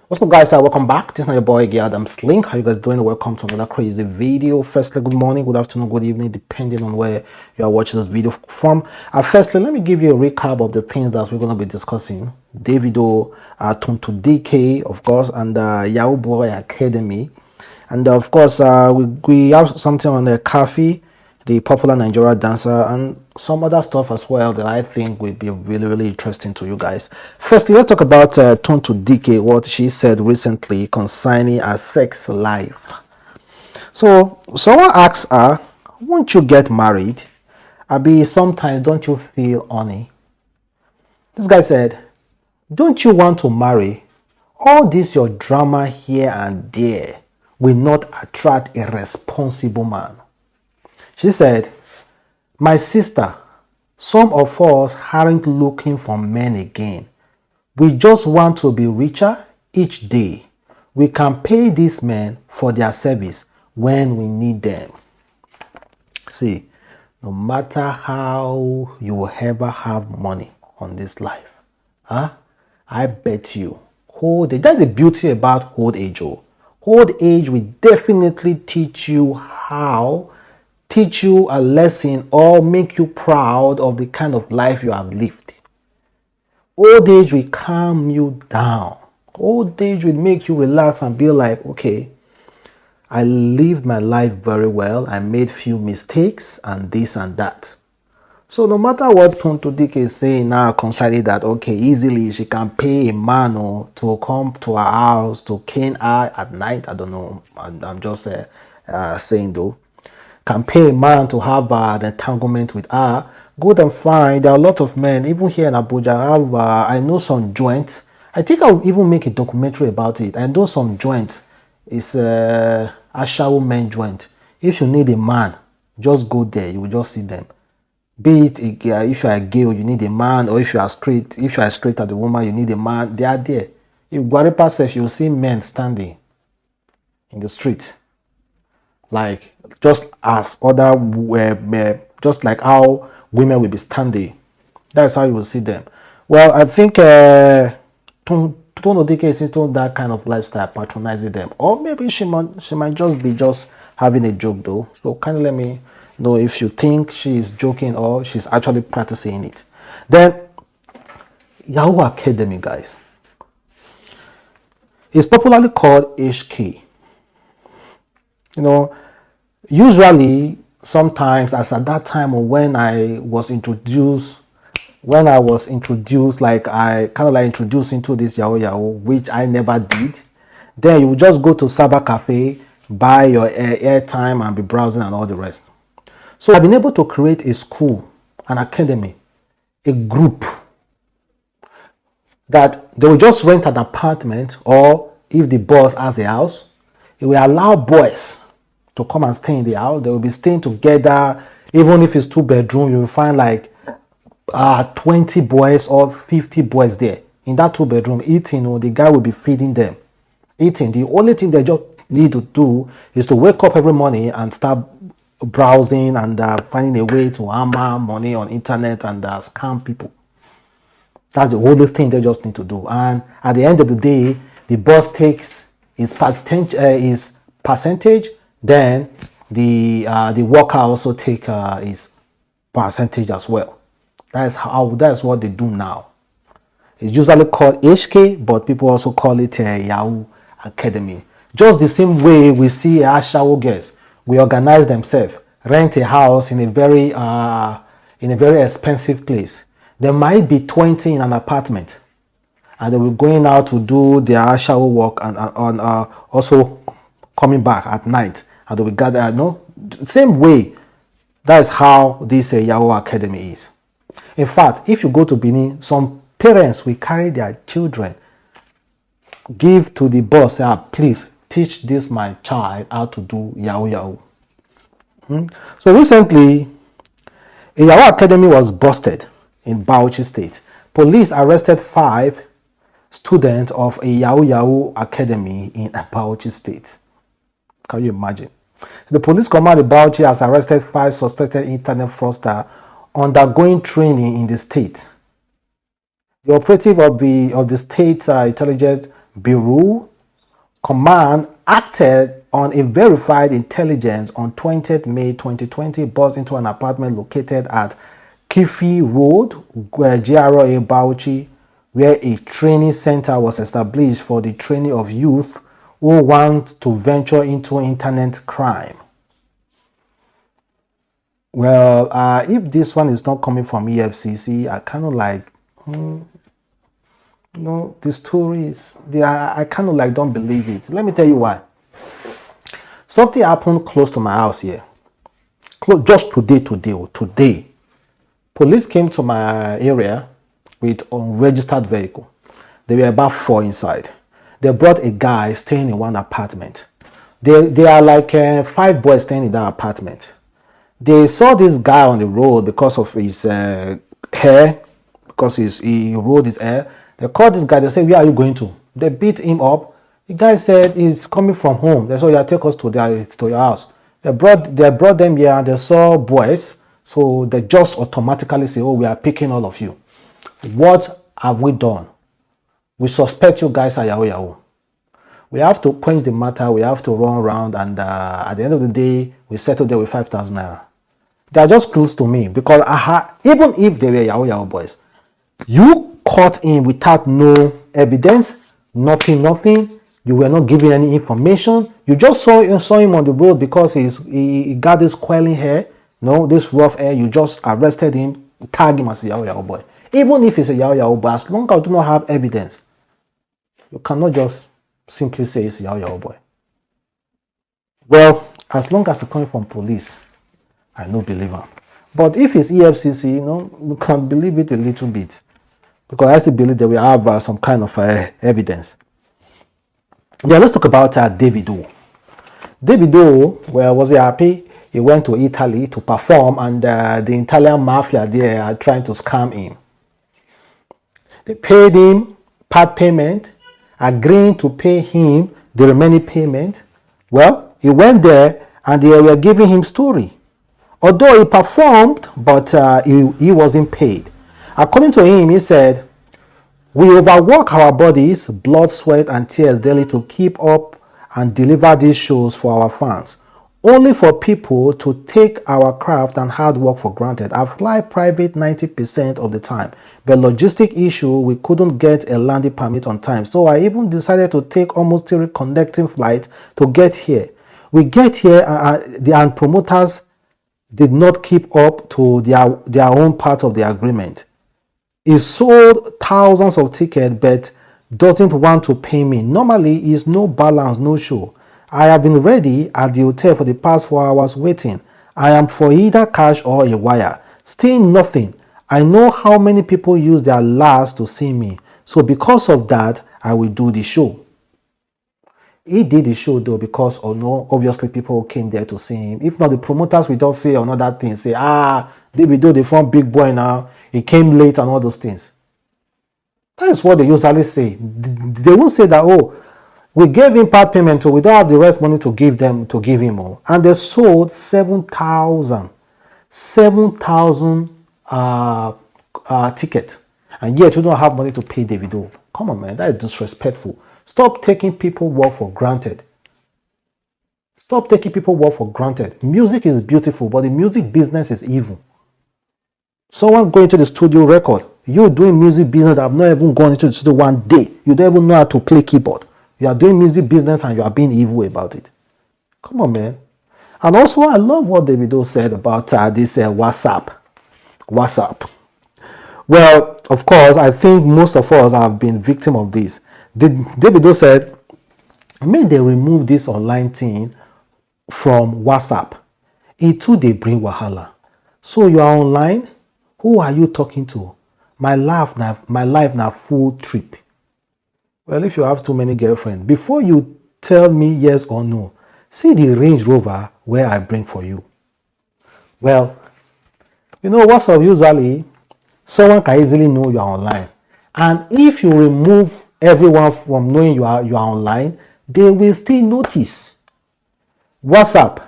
What's up, guys? Welcome back. This is your boy Adamslink. How you guys doing? Welcome to another crazy video. Firstly, good morning, good afternoon, good evening, depending on where you are watching this video from. Firstly, let me give you a recap of the things that we're going to be discussing. Davido, Tonto Dikeh, of course, and Yahooboy Academy, and of course we have something on the Kafi, the popular Nigeria dancer, and some other stuff as well that I think will be really interesting to you guys. Firstly, let's talk about Tonto Dikeh, what she said recently concerning her sex life. So someone asks her, won't you get married? Abi, sometimes don't you feel horny? This guy said, don't you want to marry? All this your drama here and there will not attract a responsible man. She said, my sister, some of us aren't looking for men again. We just want to be richer each day. We can pay these men for their service when we need them. See, no matter how you will ever have money on this life, I bet you, old age, that's the beauty about old age. Old age will definitely teach you a lesson or make you proud of the kind of life you have lived. Old age will calm you down. Old age will make you relax and be like, okay, I lived my life very well. I made few mistakes and this and that. So no matter what Tonto Dikeh is saying now concerning that, okay, easily she can pay a man to come to her house to cane her at night. I don't know. I'm just saying though. Can pay a man to have an entanglement with her. Good and fine. There are a lot of men, even here in Abuja, I know some joints. I think I'll even make a documentary about it. I know some joints. It's a Ashawo men joint. If you need a man, just go there. You will just see them. Be it if you are a girl, you need a man, or if you are straight as a woman, you need a man. They are there. If Guaripa says, you will see men standing in the street, like just as just like how women will be standing. That's how you will see them. Well, I think Tonto Dikeh is into that kind of lifestyle, patronizing them, or maybe she might just be having a joke though. So kindly let me know if you think she is joking or she's actually practicing it. Then Yahoo Academy, guys, is popularly called HK. You know, usually sometimes, as at that time or when I was introduced, like I kind of like introduced into this Yahoo, which I never did. Then you just go to cyber cafe, buy your airtime and be browsing and all the rest. So I've been able to create a school, an academy, a group that they will just rent an apartment, or if the boss has a house, it will allow boys to come and stay in the house. They will be staying together. Even if it's 2-bedroom, you will find like 20 boys or 50 boys there in that 2-bedroom eating. The guy will be feeding them, eating. The only thing they just need to do is to wake up every morning and start browsing and finding a way to hammer money on internet and scam people. That's the only thing they just need to do. And at the end of the day, the boss takes his percentage. Then the worker also take his percentage as well. That's what they do now. It's usually called HK, but people also call it Yahoo Academy. Just the same way we see Ashawo girls, we organize themselves, rent a house in a very expensive place. There might be 20 in an apartment, and they will going out to do their Ashawo work and also coming back at night, and they will gather. No, same way. That's how this Yahoo Academy is. In fact, if you go to Benin, some parents will carry their children, give to the boss, say, please teach this my child how to do Yahoo. So recently, a Yahoo Academy was busted in Bauchi State. Police arrested 5 students of a Yahoo Academy in Bauchi State. Can you imagine? The police command in Bauchi has arrested 5 suspected internet fraudsters undergoing training in the state. The operative of the state intelligence Bureau Command acted on a verified intelligence on 20th May 2020, burst into an apartment located at Kifi Road, GRA Bauchi, where a training center was established for the training of youth who want to venture into internet crime. Well, if this one is not coming from EFCC, I kind of like, the stories, I kind of like don't believe it. Let me tell you why. Something happened close to my house here. Just today. Police came to my area with unregistered vehicle. There were about 4 inside. They brought a guy staying in one apartment. They are like 5 boys staying in that apartment. They saw this guy on the road because of his hair, because he rolled his hair. They called this guy. They said, "Where are you going to?" They beat him up. The guy said he's coming from home. They said, "Yeah, take us to your house." They brought them here and they saw boys. So they just automatically say, "Oh, we are picking all of you." What have we done? We suspect you guys are Yahoo. We have to quench the matter. We have to run around, and at the end of the day, we settle there with 5,000 naira. They are just close to me because even if they were Yahoo boys, you caught him without no evidence, nothing. You were not giving any information. You just saw him on the road because he got this curling hair, this rough hair. You just arrested him, tag him as a Yahoo boy. Even if he's a Yahoo boy, as long as you do not have evidence, you cannot just simply say it's a Yahoo boy. Well, as long as it's coming from police, I don't believe him. But if it's EFCC, you can believe it a little bit. Because I still believe that we have some kind of evidence. Yeah, let's talk about Davido. Davido, well, was he happy? He went to Italy to perform, and the Italian mafia there are trying to scam him. They paid him part payment, agreeing to pay him the remaining payment. Well, he went there and they were giving him story. Although he performed, but he wasn't paid. According to him, he said, "We overwork our bodies, blood, sweat, and tears daily to keep up and deliver these shows for our fans, only for people to take our craft and hard work for granted. I fly private 90% of the time, but logistic issue, we couldn't get a landing permit on time. So I even decided to take almost 3 connecting flights to get here. We get here and promoters did not keep up to their own part of the agreement. He sold thousands of tickets but doesn't want to pay me. Normally, it's no balance, no show. I have been ready at the hotel for the past 4 hours waiting. I am for either cash or a wire. Still nothing. I know how many people use their lives to see me. So because of that, I will do the show." He did the show though because obviously people came there to see him. If not, the promoters will just say another thing. Say, Davido, they found big boy now. He came late and all those things. That is what they usually say. They won't say that, we gave him part payment, so we don't have the rest money to give him more. And they sold 7,000 tickets. And yet you don't have money to pay Davido. Come on, man, that is disrespectful. Stop taking people's work for granted. Stop taking people's work for granted. Music is beautiful, but the music business is evil. Someone going to the studio record. You doing music business that have not even gone into the studio one day. You don't even know how to play keyboard. You are doing music business and you are being evil about it. Come on, man. And also, I love what Davido said about this WhatsApp. Well, of course, I think most of us have been victim of this. Davido said, "May they remove this online thing from WhatsApp. It too they bring wahala. So you are online? Who are you talking to? My life now full trip." Well, if you have too many girlfriends, before you tell me yes or no, see the Range Rover where I bring for you. Well, WhatsApp usually someone can easily know you are online, and if you remove everyone from knowing you are online, they will still notice. WhatsApp,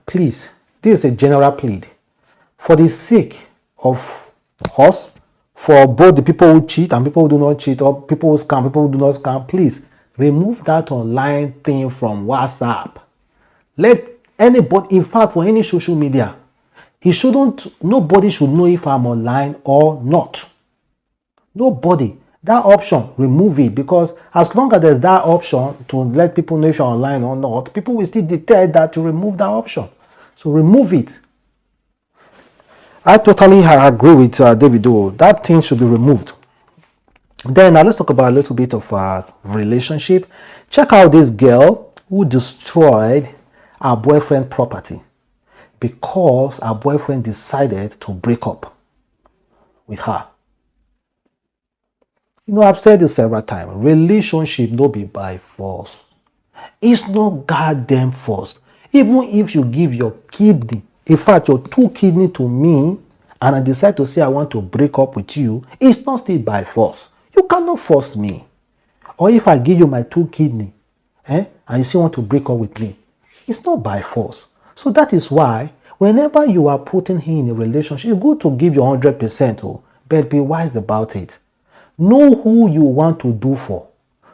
please, this is a general plea. For the sake of us, For both the people who cheat and people who do not cheat, or people who scam, people who do not scam, please remove that online thing from WhatsApp. Let anybody, in fact, for any social media, nobody should know if I'm online or not. Nobody. That option, remove it, because as long as there's that option to let people know if you're online or not, people will still detect that to remove that option. So remove it. I totally agree with Davido. That thing should be removed. Then now let's talk about a little bit of relationship. Check out this girl who destroyed her boyfriend's property because her boyfriend decided to break up with her. You know, I've said this several times. Relationship no be by force. It's not goddamn force. Even if you give your kidney, in fact, your 2 kidney to me, and I decide to say I want to break up with you, it's not still by force. You cannot force me. Or if I give you my 2 kidney, and you still want to break up with me, it's not by force. So that is why whenever you are putting him in a relationship, it's good to give your 100%, but be wise about it. Know who you want to do for.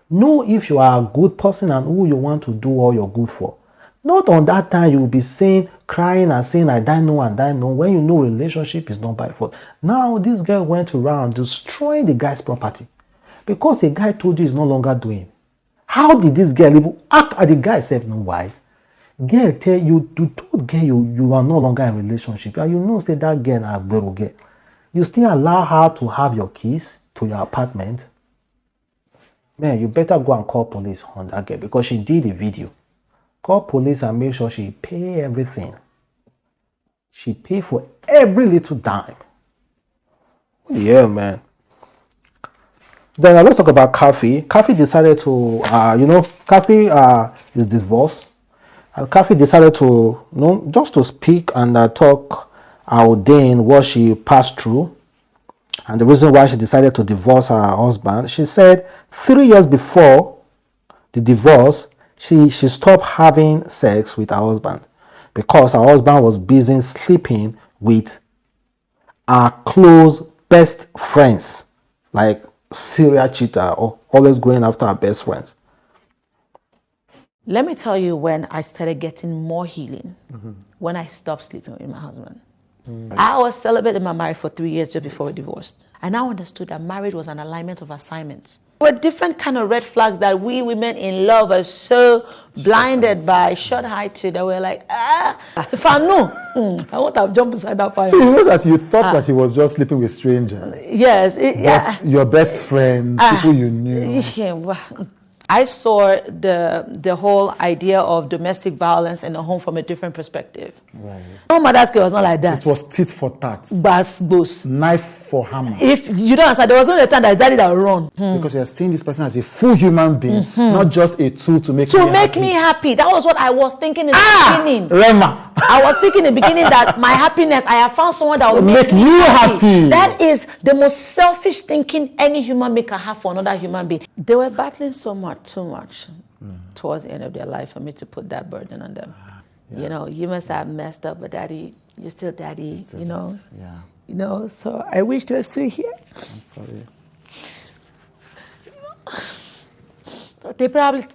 Know if you are a good person and who you want to do all your good for. Not on that time you will be saying, crying and saying, I don't know and I know, when you know relationship is not by fault. Now this girl went around destroying the guy's property because a guy told you he's no longer doing. How did this girl even act at the guy self no wise? Girl tell you, you told girl you are no longer in relationship, and you know say that girl na agbero girl. You still allow her to have your keys to your apartment? Man, you better go and call police on that girl because she did a video. Call police and make sure she pay everything. She pay for every little dime. Yeah, man. Then let's talk about Kathy. Kathy decided to, Kathy is divorced. And Kathy decided to, just to speak and talk ordain what she passed through. And the reason why she decided to divorce her husband, she said 3 years before the divorce, she stopped having sex with her husband because her husband was busy sleeping with her close best friends, like serial cheater, or always going after her best friends. Let me tell you when I started getting more healing, when I stopped sleeping with my husband. I was celibate in my marriage for 3 years just before we divorced. I now understood that marriage was an alignment of assignments. There were different kind of red flags that we women in love are so blinded by, shut high to, that we're like, if I knew, I would have jumped beside that fire. So you know that you thought that he was just sleeping with strangers. Yes. Your best friends, people you knew. I saw the whole idea of domestic violence in the home from a different perspective. Right. No, mother's girl was not like that. It was tit for tat. Bas. Knife for hammer. If you don't understand, there was only a time that daddy that run. Because you are seeing this person as a full human being, not just a tool to make me happy. That was what I was thinking in the beginning. Rema. I was thinking in the beginning that my happiness, I have found someone that will make me happy. That is the most selfish thinking any human being can have for another human being. They were battling too much towards the end of their life for me to put that burden on them. Yeah. You know, you must have messed up, but daddy, you're still daddy, you know. Yeah. You know, so I wish they were still here. I'm sorry. They probably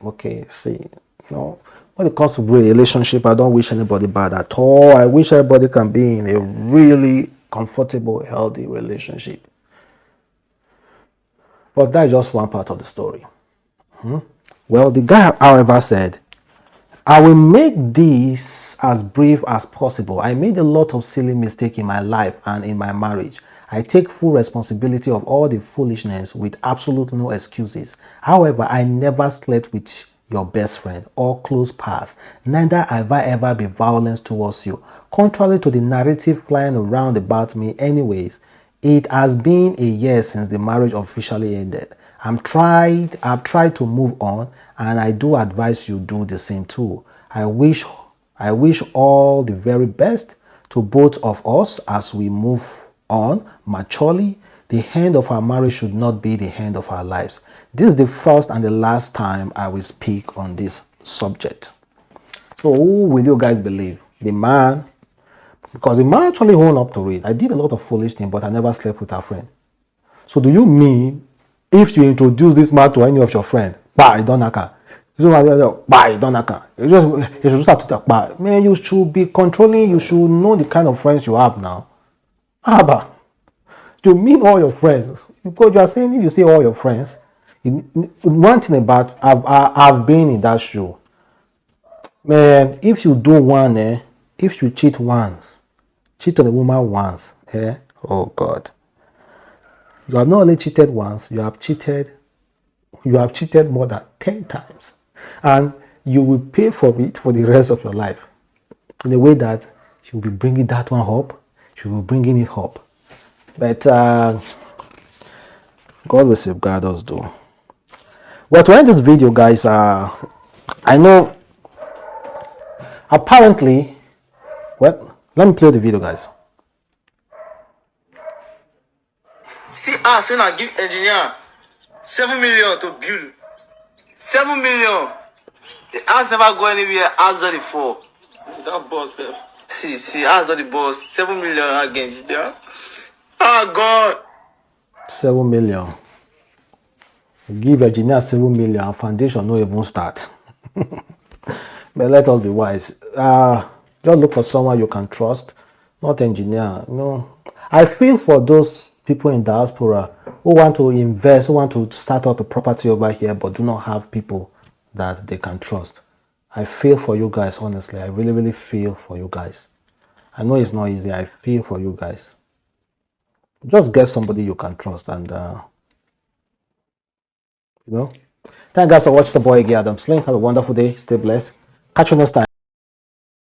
Okay, see, when it comes to relationship, I don't wish anybody bad at all. I wish everybody can be in a really comfortable, healthy relationship. But that's just one part of the story. Well, the guy, however, said, I will make this as brief as possible. I made a lot of silly mistakes in my life and in my marriage. I take full responsibility of all the foolishness with absolutely no excuses. However, I never slept with your best friend or close past. Neither have I ever been violent towards you. Contrary to the narrative flying around about me anyways, it has been a year since the marriage officially ended. I've tried to move on, and I do advise you do the same too. I wish all the very best to both of us as we move on maturely. The end of our marriage should not be the end of our lives. This is the first and the last time I will speak on this subject. So who will you guys believe? The man Because the man actually owned up to it. I did a lot of foolish things, but I never slept with her friend. So do you mean if you introduce this man to any of your friends, bah, you don't knock her. Bah, you don't knock her. You should just have to talk. Bah, man, you should be controlling. You should know the kind of friends you have now. Bah, you mean all your friends? Because you are saying if you say all your friends, one thing about I've been in that show. Man, if you do one, if you cheat once, cheat on a woman once, oh God. You have not only cheated once, you have cheated more than 10 times. And you will pay for it for the rest of your life. In a way that you will be bringing that one up, you will be bringing it up. But God will safeguard us though. Well, to end this video, guys, I know apparently, well, let me play the video, guys. See us when I give engineer 7 million to build. 7 million. The house never go anywhere. House on the 4. That boss there. See, house on the boss. 7 million again. Yeah. Oh God. 7 million. Give engineer 7 million. Foundation no even start. But let us be wise. Just look for someone you can trust, not engineer. I feel for those people in diaspora who want to invest, who want to start up a property over here, but do not have people that they can trust. I feel for you guys, honestly. I really, really feel for you guys. I know it's not easy. I feel for you guys. Just get somebody you can trust, and thank you guys for watching the boy again, Adamslink. Have a wonderful day. Stay blessed. Catch you next time.